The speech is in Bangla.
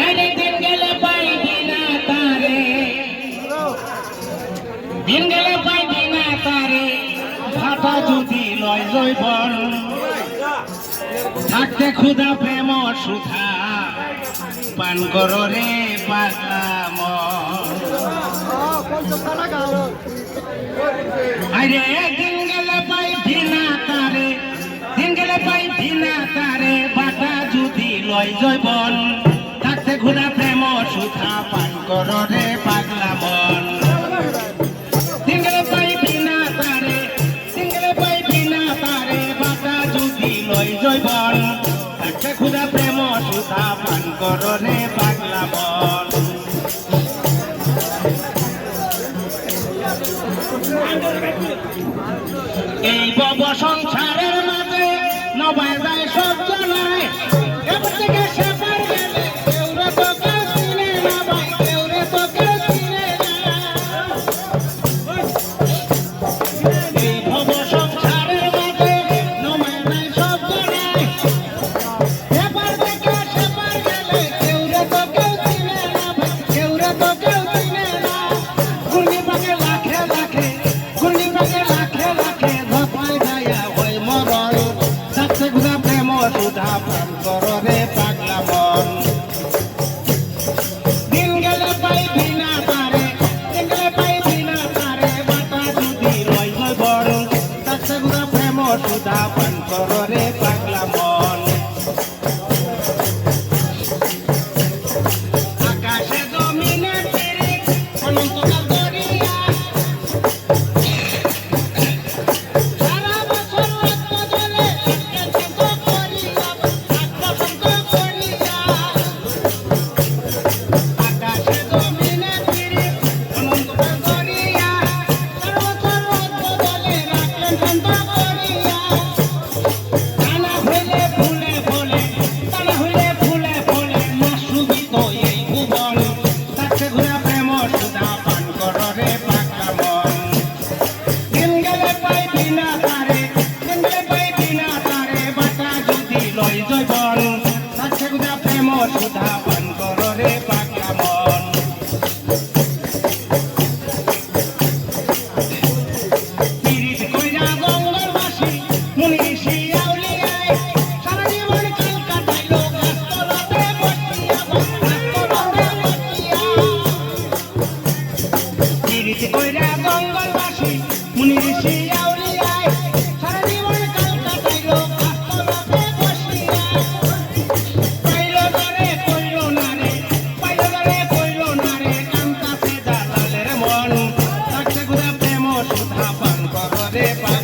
আরে দিন গেলে পাইবি না তারে, দিন গেলে পাইবি না তারে, ভাটা যদি লয় জৈবন থাকতে ক্ষুধা প্রেম সুধা পান করো রে পাগলা মন। আরে দিন গেলে পাইবি না তারে, দিন গেলে পাইবি না তারে, ভাটা যদি লয় জৈবন থাকতে ক্ষুধা প্রেম সুধা পান করো রে পাগলা মন। দিন গেলে পাইবি না তারে, দিন গেলে পাইবি না তারে, ভাটা যদি লয় জৈবন থাকতে ক্ষুধা প্রেম সুধা পান করো রে পাগলা মন। এই বব সংসারের মাঝে নবায় যায় সব জনায়, এবার থেকে সেবার গেলে কেউ রে তোকে চিনে না ভাই, কেউ রে তোকে চিনে না। এই বব সংসারের মাঝে নবায় যায় সব জনায়, এবার থেকে সেবার গেলে কেউ রে তোকে চিনে না ভাই, কেউ রে তোকে চিনে না। গুলি পাকে লাখে লাখে, গুলি পাকে লাখে লাখে, ধপায় গায়া হয় মরণ থাকতে ক্ষুধা প্রেম সুধা পান করো রে পাগলা মন। দিন গেলে পাইবি না তারে, দিন গেলে পাইবি না তারে, বাটা যদি লয় জৈবন থাকতে ক্ষুধা প্রেম সুধা পান করো রে পাগলা মন। আকাশে জমিনে ফিরে অনন্তকাল দরিয়া, সারা বছর রক্ত জলে আত্মসঙ্গ করিয়া, আত্মসঙ্গ করিয়া। আকাশে জমিনে ফিরে অনন্তকাল দরিয়া, সারা বছর রক্ত জলে রাখলেন শান্ত করিয়া। টানা হইলে ফুলে ফুলে, টানা হইলে ফুলে ফুলে, না সুবিত এই ভুবন থাকতে ঘুরা প্রেম সুধা পান করো রে পাগলা মন। দিন গেলে পাইবি না তারে, দিন গেলে পাইবি না তারে, বাটা যদি লয় জৈবন থাকতে ঘুরা প্রেম সুধা পান করো রে পাগলা মন। পিরিত কইরা জঙ্গলবাসী মুনি ঋষি আউলিয়ায়, সারা জীবন কাল কাটাইলো গাছতলাতে বসিয়া, গাছতলাতে বসিয়া। পিরিত কইরা জঙ্গলবাসী মুনি ঋষি আউলিয়ায়, সারা জীবন কাল কাটাইলো গাছতলাতে বসিয়া। পাইলো না রে কইলো না রে, পাইলো না রে কইলো না রে, কান্তাছে দালালের মন থাকতে ক্ষুধা প্রেম সুধা পান করো রে পাগলা